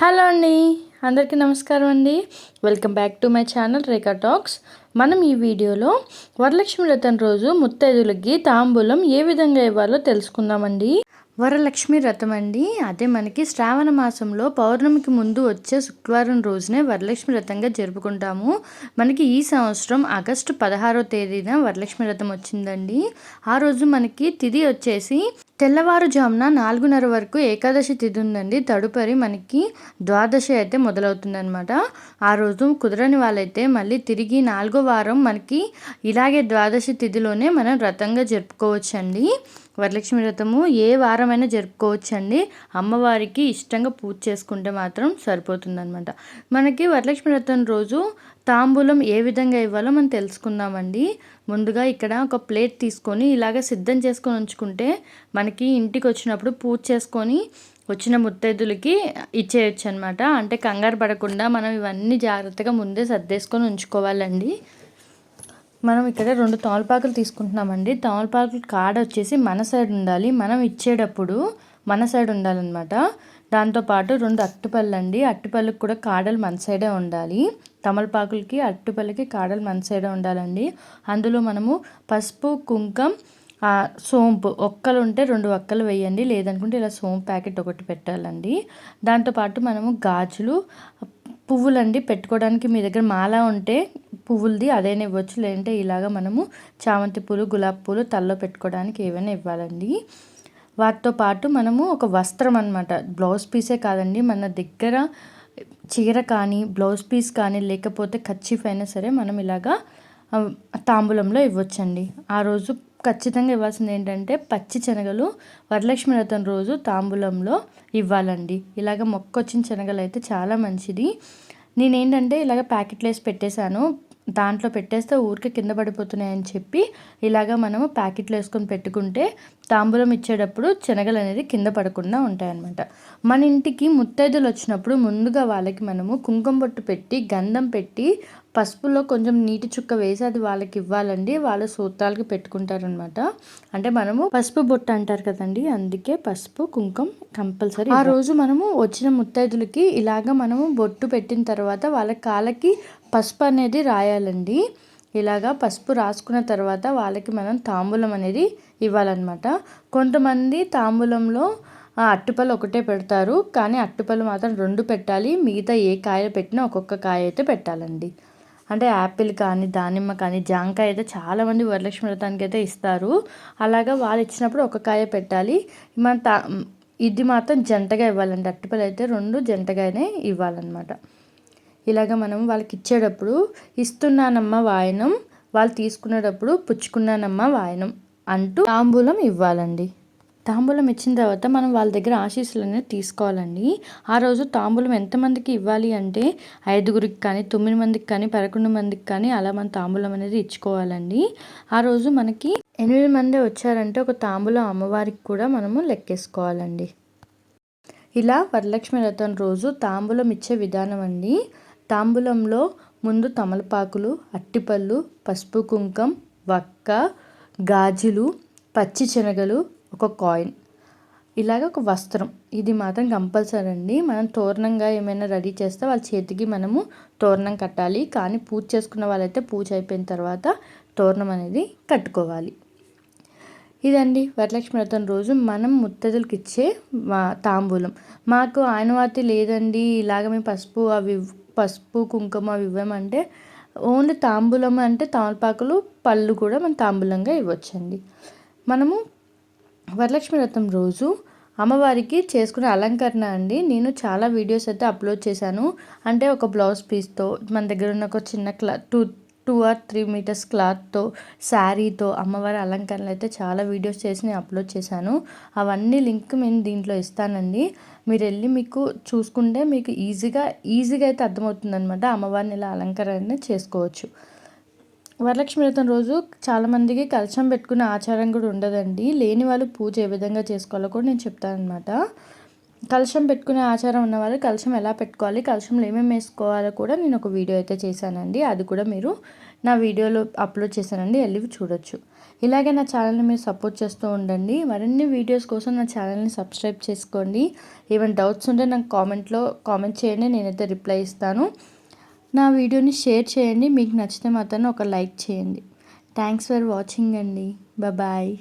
Hello అండి, అందరికీ నమస్కారం అండి. Welcome back to my channel Rekha talks. మనం ఈ వీడియోలో వరలక్ష్మి వ్రతం రోజు ముత్తైదులకి తాంబూలం ఏ విధంగా ఇవ్వాలో తెలుసుకుందామండి. వరలక్ష్మి వ్రతం అండి, అదే మనకి శ్రావణ మాసంలో పౌర్ణమికి ముందు వచ్చే శుక్రవారం రోజునే వరలక్ష్మి వ్రతంగా జరుపుకుంటాము. మనకి ఈ సంవత్సరం ఆగస్టు 16వ తేదీన వరలక్ష్మి వ్రతం వచ్చిందండి. ఆ రోజు మనకి తిథి వచ్చేసి తెల్లవారుజామున 4:30 వరకు ఏకాదశి తిథి ఉందండి. తదుపరి మనకి ద్వాదశి అయితే మొదలవుతుందన్నమాట. ఆ రోజు కుదరని వాళ్ళైతే మళ్ళీ తిరిగి 4వ వారం మనకి ఇలాగే ద్వాదశి తిథిలోనే మనం వ్రతంగా జరుపుకోవచ్చండి. వరలక్ష్మి వ్రతము ఏ వారమైనా జరుపుకోవచ్చండి. అమ్మవారికి ఇష్టంగా పూజ చేసుకుంటే మాత్రం సరిపోతుందన్నమాట. మనకి వరలక్ష్మి వ్రతం రోజు తాంబూలం ఏ విధంగా ఇవ్వాలో మనం తెలుసుకుందామండి. ముందుగా ఇక్కడ ఒక ప్లేట్ తీసుకొని ఇలాగ సిద్ధం చేసుకొని ఉంచుకుంటే మనకి ఇంటికి వచ్చినప్పుడు పూజ చేసుకొని వచ్చిన ముత్తైదులకి ఇచ్చేయచ్చు అనమాట. అంటే కంగారు పడకుండా మనం ఇవన్నీ జాగ్రత్తగా ముందే సర్దేసుకొని ఉంచుకోవాలండి. మనం ఇక్కడ 2 తమలపాకులు తీసుకుంటున్నామండి. తమలపాకులు కాడ వచ్చేసి మన సైడ్ ఉండాలి. మనం ఇచ్చేటప్పుడు మన సైడ్ ఉండాలన్నమాట. దాంతోపాటు 2 అరటిపళ్ళు అండి. అరటిపళ్ళకి కూడా కాడలు మన సైడే ఉండాలి. తమలపాకులకి అరటిపళ్ళకి కాడలు మన సైడే ఉండాలండి. అందులో మనము పసుపు, కుంకం, సోంపు ఒక్కలు ఉంటే 2 ఒక్కలు వేయండి. లేదనుకుంటే ఇలా సోంపు ప్యాకెట్ ఒకటి పెట్టాలండి. దాంతోపాటు మనము గాజులు, పువ్వులండి పెట్టుకోవడానికి మీ దగ్గర మాల ఉంటే పువ్వులది అదైనా ఇవ్వచ్చు. లేదంటే ఇలాగ మనము చామంతి పూలు, గులాబీ పూలు తలలో పెట్టుకోవడానికి ఏవైనా ఇవ్వాలండి. వాటితో పాటు మనము ఒక వస్త్రం అనమాట, బ్లౌజ్ పీసే కాదండి, మన దగ్గర చీర కానీ బ్లౌజ్ పీస్ కానీ లేకపోతే కర్చీఫ్ అయినా సరే మనం ఇలాగా తాంబూలంలో ఇవ్వచ్చండి. ఆ రోజు ఖచ్చితంగా ఇవ్వాల్సింది ఏంటంటే పచ్చి శనగలు వరలక్ష్మి వ్రతం రోజు తాంబూలంలో ఇవ్వాలండి. ఇలాగ మొక్కొచ్చిన శనగలు అయితే చాలా మంచిది. నేనేంటంటే ఇలాగ ప్యాకెట్లు వేసి పెట్టేశాను. దాంట్లో పెట్టేస్తే ఊరికే కింద పడిపోతున్నాయని చెప్పి ఇలాగ మనము ప్యాకెట్లు వేసుకొని పెట్టుకుంటే తాంబూలం ఇచ్చేటప్పుడు శనగలు అనేది కింద పడకుండా ఉంటాయన్నమాట. మన ఇంటికి ముత్తైదులు వచ్చినప్పుడు ముందుగా వాళ్ళకి మనము కుంకుమ బొట్టు పెట్టి, గంధం పెట్టి, పసుపులో కొంచెం నీటి చుక్క వేసి అది వాళ్ళకి ఇవ్వాలండి. వాళ్ళ సూత్రాలకి పెట్టుకుంటారనమాట. అంటే మనము పసుపు బొట్టు అంటారు కదండి, అందుకే పసుపు కుంకుమ కంపల్సరీ. ఆ రోజు మనము వచ్చిన ముత్తైదులకి ఇలాగ మనము బొట్టు పెట్టిన తర్వాత వాళ్ళ కాళ్ళకి పసుపు అనేది రాయాలండి. ఇలాగా పసుపు రాసుకున్న తర్వాత వాళ్ళకి మనం తాంబూలం అనేది ఇవ్వాలన్నమాట. కొంతమంది తాంబూలంలో అరటిపళ్ళు ఒకటే పెడతారు, కానీ అరటిపళ్ళు మాత్రం 2 పెట్టాలి. మిగతా ఏ కాయ పెట్టినా ఒక్కొక్క కాయ అయితే పెట్టాలండి. అంటే యాపిల్ కానీ, దానిమ్మ కానీ, జాంకాయ అయితే చాలామంది వరలక్ష్మి వ్రతానికి అయితే ఇస్తారు. అలాగా వాళ్ళు ఇచ్చినప్పుడు ఒక కాయ పెట్టాలి. మన ఇది మాత్రం జంటగా ఇవ్వాలండి. అరటిపళ్ళు అయితే 2 జంటగానే ఇవ్వాలన్నమాట. ఇలాగ మనం వాళ్ళకి ఇచ్చేటప్పుడు ఇస్తున్నానమ్మ వాయనం, వాళ్ళు తీసుకునేటప్పుడు పుచ్చుకున్నానమ్మ వాయనం అంటూ తాంబూలం ఇవ్వాలండి. తాంబూలం ఇచ్చిన తర్వాత మనం వాళ్ళ దగ్గర ఆశీస్సులు అనేది తీసుకోవాలండి. ఆ రోజు తాంబూలం ఎంతమందికి ఇవ్వాలి అంటే 5గురికి కానీ, 9 మందికి కానీ, 11 మందికి కానీ అలా మన తాంబూలం అనేది ఇచ్చుకోవాలండి. ఆ రోజు మనకి 8 మంది వచ్చారంటే ఒక తాంబూలం అమ్మవారికి కూడా మనము లెక్కేసుకోవాలండి. ఇలా వరలక్ష్మి వ్రతం రోజు తాంబూలం ఇచ్చే విధానం అండి. తాంబూలంలో ముందు తమలపాకులు, అట్టిపళ్ళు, పసుపు కుంకం, వక్క, గాజులు, పచ్చి శనగలు, ఒక కాయిన్, ఇలాగ ఒక వస్త్రం, ఇది మాత్రం కంపల్సరీ అండి. మనం తోరణంగా ఏమైనా రెడీ చేస్తే వాళ్ళ చేతికి మనము తోరణం కట్టాలి. కానీ పూజ చేసుకున్న వాళ్ళైతే పూజ అయిపోయిన తర్వాత తోరణం అనేది కట్టుకోవాలి. ఇదండి వరలక్ష్మి వ్రతం రోజు మనం ముత్తైదులకి ఇచ్చే తాంబూలం. మాకు ఆనవాయితీ లేదండి, ఇలాగ మేము పసుపు కుంకుమ అవి ఇవ్వమంటే ఓన్లీ తాంబూలం అంటే తమలపాకులు, పళ్ళు కూడా మనం తాంబూలంగా ఇవ్వచ్చండి. మనము వరలక్ష్మి వ్రతం రోజు అమ్మవారికి చేసుకునే అలంకరణ అండి, నేను చాలా వీడియోస్ అయితే అప్లోడ్ చేశాను. అంటే ఒక బ్లౌజ్ పీస్తో, మన దగ్గర ఉన్న ఒక చిన్న 2 or 3 మీటర్స్ క్లాత్తో, శారీతో అమ్మవారి అలంకరణలు అయితే చాలా వీడియోస్ చేసి నేను అప్లోడ్ చేశాను. అవన్నీ లింక్ నేను దీంట్లో ఇస్తానండి. మీరు వెళ్ళి మీకు చూసుకుంటే మీకు ఈజీగా అయితే అర్థమవుతుందనమాట. అమ్మవారిని ఇలా అలంకరణ చేసుకోవచ్చు. వరలక్ష్మి వ్రతం రోజు చాలామందికి కలశం పెట్టుకునే ఆచారం కూడా ఉండదండి. లేని వాళ్ళు పూజ ఏ విధంగా చేసుకోవాలో కూడా నేను చెప్తానమాట. కలశం పెట్టుకునే ఆచారం ఉన్నవాళ్ళు కలశం ఎలా పెట్టుకోవాలి, కలశంలో ఏమేమి వేసుకోవాలో కూడా నేను ఒక వీడియో అయితే చేశానండి. అది కూడా మీరు నా వీడియోలో అప్లోడ్ చేశానండి, వెళ్ళి చూడొచ్చు. ఇలాగే నా ఛానల్ని మీరు సపోర్ట్ చేస్తూ ఉండండి. మరిన్ని వీడియోస్ కోసం నా ఛానల్ని సబ్స్క్రైబ్ చేసుకోండి. ఏమైనా డౌట్స్ ఉంటే నాకు కామెంట్ చేయండి, నేనైతే రిప్లై ఇస్తాను. నా వీడియోని షేర్ చేయండి, మీకు నచ్చితే మాత్రం ఒక లైక్ చేయండి. థ్యాంక్స్ ఫర్ వాచింగ్ అండి. బాయ్.